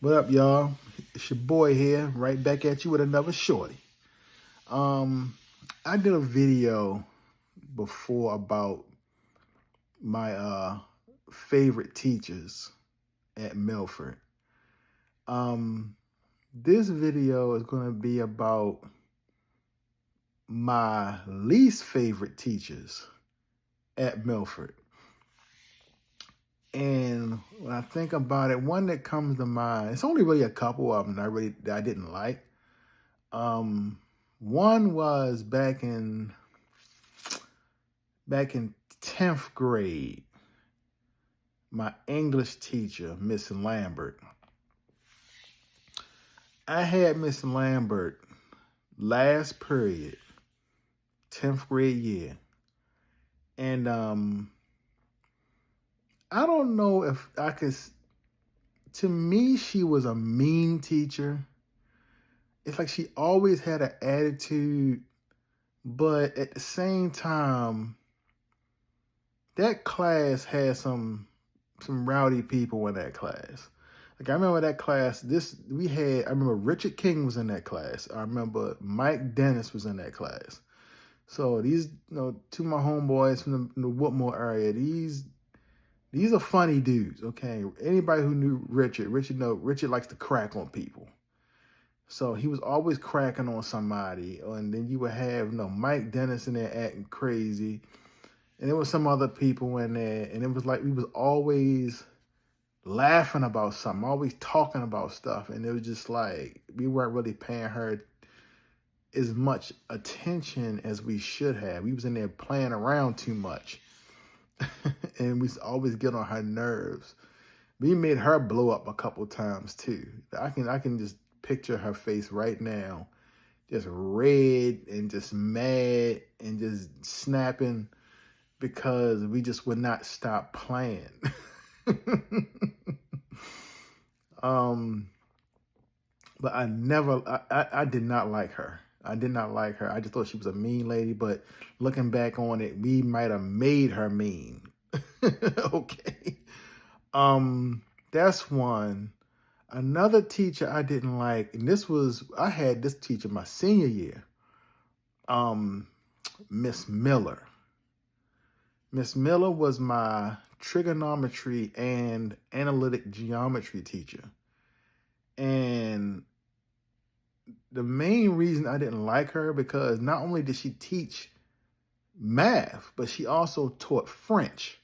What up, y'all? It's your boy here, right back at you with another shorty. I did a video before about my favorite teachers at Milford. This video is going to be about my least favorite teachers at Milford. And when I think about it, one that comes to mind, it's only really a couple of them that I didn't like. One was back in 10th grade, my English teacher, Miss Lambert. I had Miss Lambert last period, 10th grade year. And I don't know if I could, to me, she was a mean teacher. It's like she always had an attitude, but at the same time, that class had some rowdy people in that class. Like I remember that class, I remember Richard King was in that class. I remember Mike Dennis was in that class. So these, two of my homeboys from the Whitmore area, these are funny dudes, okay? Anybody who knew Richard likes to crack on people. So he was always cracking on somebody. And then you would have, Mike Dennis in there acting crazy. And there was some other people in there. And it was like we was always laughing about something, always talking about stuff. And it was just like we weren't really paying her as much attention as we should have. We was in there playing around too much. And we always get on her nerves. We made her blow up a couple times too. I can just picture her face right now, just red and just mad and just snapping because we just would not stop playing. But I did not like her. I did not like her. I just thought she was a mean lady, but looking back on it, we might have made her mean. Okay. That's one. Another teacher I didn't like, and I had this teacher my senior year, Miss Miller. Miss Miller was my trigonometry and analytic geometry teacher. And the main reason I didn't like her, because not only did she teach math, but she also taught French.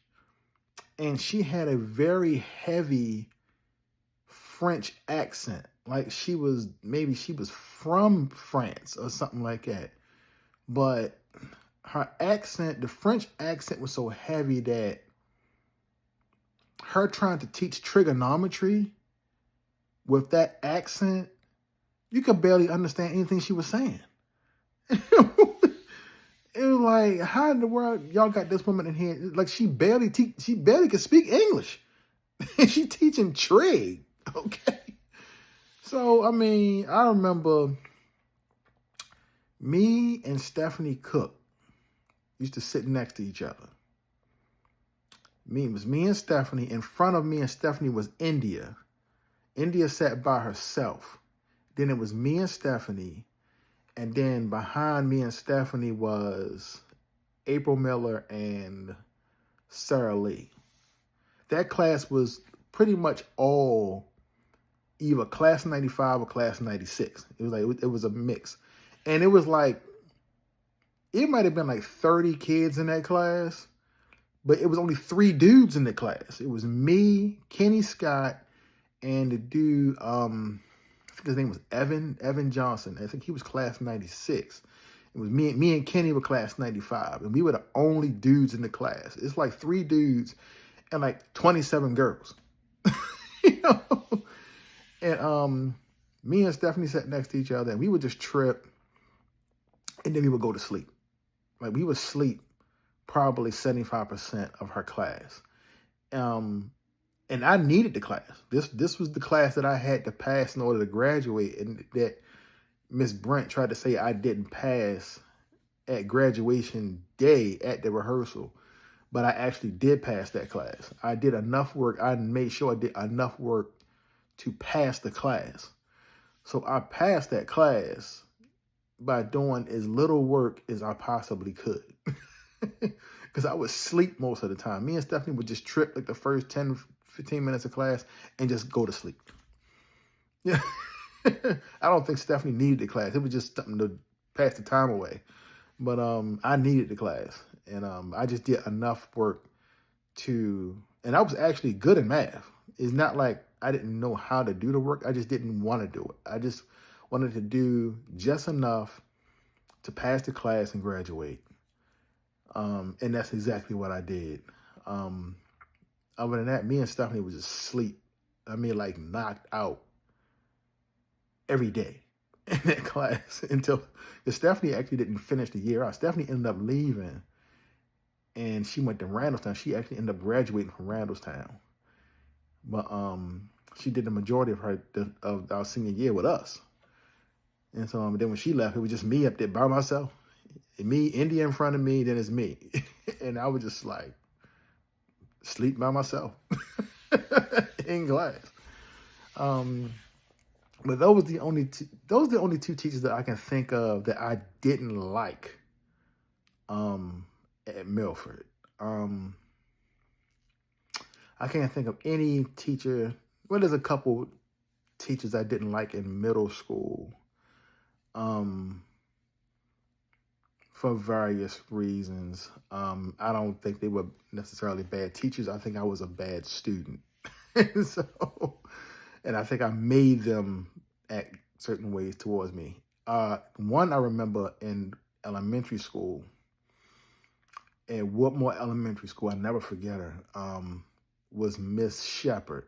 And she had a very heavy French accent. Like maybe she was from France or something like that. But her accent, the French accent, was so heavy that her trying to teach trigonometry with that accent, you could barely understand anything she was saying. It was like, how in the world y'all got this woman in here? Like she barely could speak English. She teaching trig, okay? So, I mean, I remember me and Stephanie Cook used to sit next to each other. It was me and Stephanie. In front of me and Stephanie was India. India sat by herself. Then it was me and Stephanie. And then behind me and Stephanie was April Miller and Sarah Lee. That class was pretty much all either class 95 or class 96. It was a mix. And it was like, it might have been like 30 kids in that class, but it was only 3 dudes in the class. It was me, Kenny Scott, and the dude, I think his name was Evan Johnson. I think he was class 96. It was me and Kenny were class 95. And we were the only dudes in the class. It's like 3 dudes and like 27 girls. And me and Stephanie sat next to each other and we would just trip and then we would go to sleep. Like we would sleep probably 75% of her class. And I needed the class. This was the class that I had to pass in order to graduate, and that Miss Brent tried to say I didn't pass at graduation day at the rehearsal. But I actually did pass that class. I did enough work. I made sure I did enough work to pass the class. So I passed that class by doing as little work as I possibly could. Because I would sleep most of the time. Me and Stephanie would just trip like the first 10, 15 minutes of class and just go to sleep. Yeah. I don't think Stephanie needed the class. It was just something to pass the time away. But I needed the class. And I just did enough work and I was actually good in math. It's not like I didn't know how to do the work. I just didn't want to do it. I just wanted to do just enough to pass the class and graduate. And that's exactly what I did. Other than that, me and Stephanie was just asleep. I mean, like knocked out every day in that class because Stephanie actually didn't finish the year out. Stephanie ended up leaving and she went to Randallstown. She actually ended up graduating from Randallstown. But she did the majority of our senior year with us. And so then when she left, it was just me up there by myself. Me, India in front of me, then it's me. And I was just like sleep by myself in class. But those are the only two teachers that I can think of that I didn't like at Milford. I can't think of any teacher. Well, there's a couple teachers I didn't like in middle school. For various reasons. I don't think they were necessarily bad teachers. I think I was a bad student. And I think I made them act certain ways towards me. One I remember in elementary school, at Woodmore Elementary School, I never forget her, was Miss Shepherd.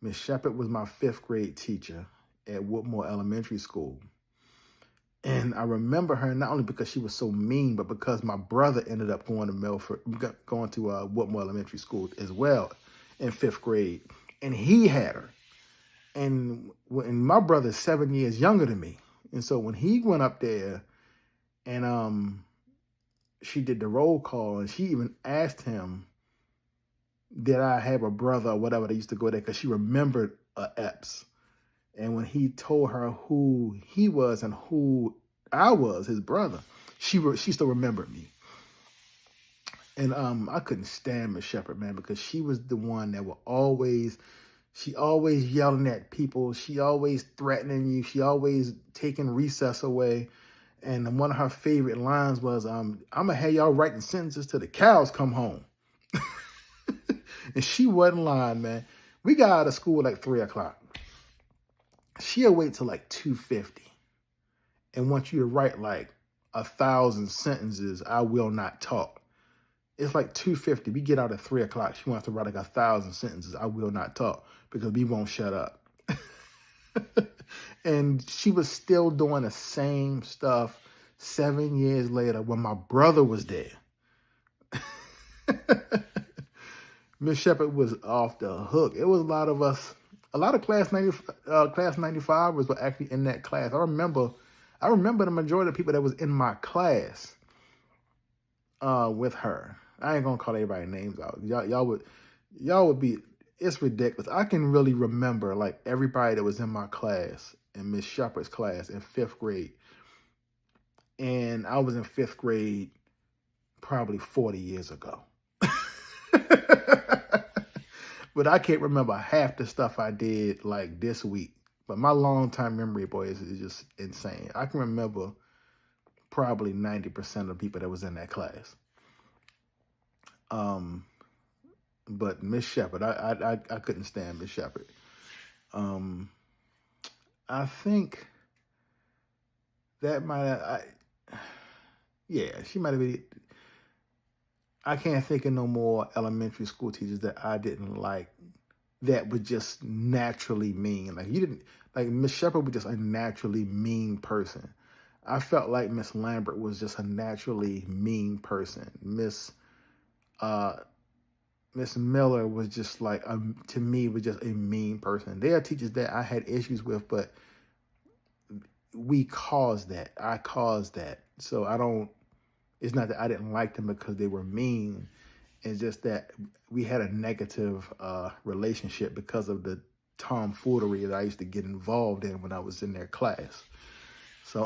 Miss Shepherd was my 5th grade teacher at Woodmore Elementary School. And I remember her not only because she was so mean, but because my brother ended up going to Woodmore Elementary School as well in 5th grade. And he had her. And my brother's 7 years younger than me. And so when he went up there and she did the roll call, and she even asked him, did I have a brother or whatever, they used to go there because she remembered Epps. And when he told her who he was and who I was, his brother, she still remembered me. And I couldn't stand Miss Shepherd, man, because she was the one that she always yelling at people. She always threatening you. She always taking recess away. And one of her favorite lines was, I'm going to have y'all writing sentences till the cows come home. And she wasn't lying, man. We got out of school like 3 o'clock. She'll wait till like 2:50 and want you to write like 1,000 sentences. I will not talk. It's like 2:50. We get out at 3 o'clock. She wants to write like 1,000 sentences. I will not talk because we won't shut up. And she was still doing the same stuff 7 years later when my brother was there. Miss Shepherd was off the hook. It was a lot of us. A lot of class 95ers were actually in that class. I remember the majority of people that was in my class with her. I ain't gonna call everybody's names out. Y'all would be. It's ridiculous. I can really remember like everybody that was in my class, in Miss Shepherd's class in 5th grade, and I was in 5th grade probably 40 years ago. But I can't remember half the stuff I did like this week. But my long-time memory, boy, is just insane. I can remember probably 90% of the people that was in that class. But Miss Shepherd, I couldn't stand Miss Shepherd. I think that she might have been. I can't think of no more elementary school teachers that I didn't like that were just naturally mean. Like Miss Shepherd was just a naturally mean person. I felt like Miss Lambert was just a naturally mean person. Miss Miller was just like, to me, was just a mean person. There are teachers that I had issues with, but I caused that. So it's not that I didn't like them because they were mean. It's just that we had a negative relationship because of the tomfoolery that I used to get involved in when I was in their class. So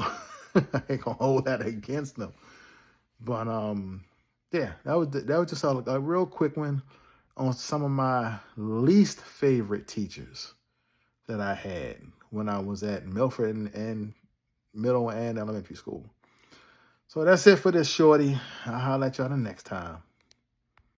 I ain't gonna hold that against them. But yeah, that was just a real quick one on some of my least favorite teachers that I had when I was at Milford and middle and elementary school. So that's it for this shorty. I'll holler at y'all the next time.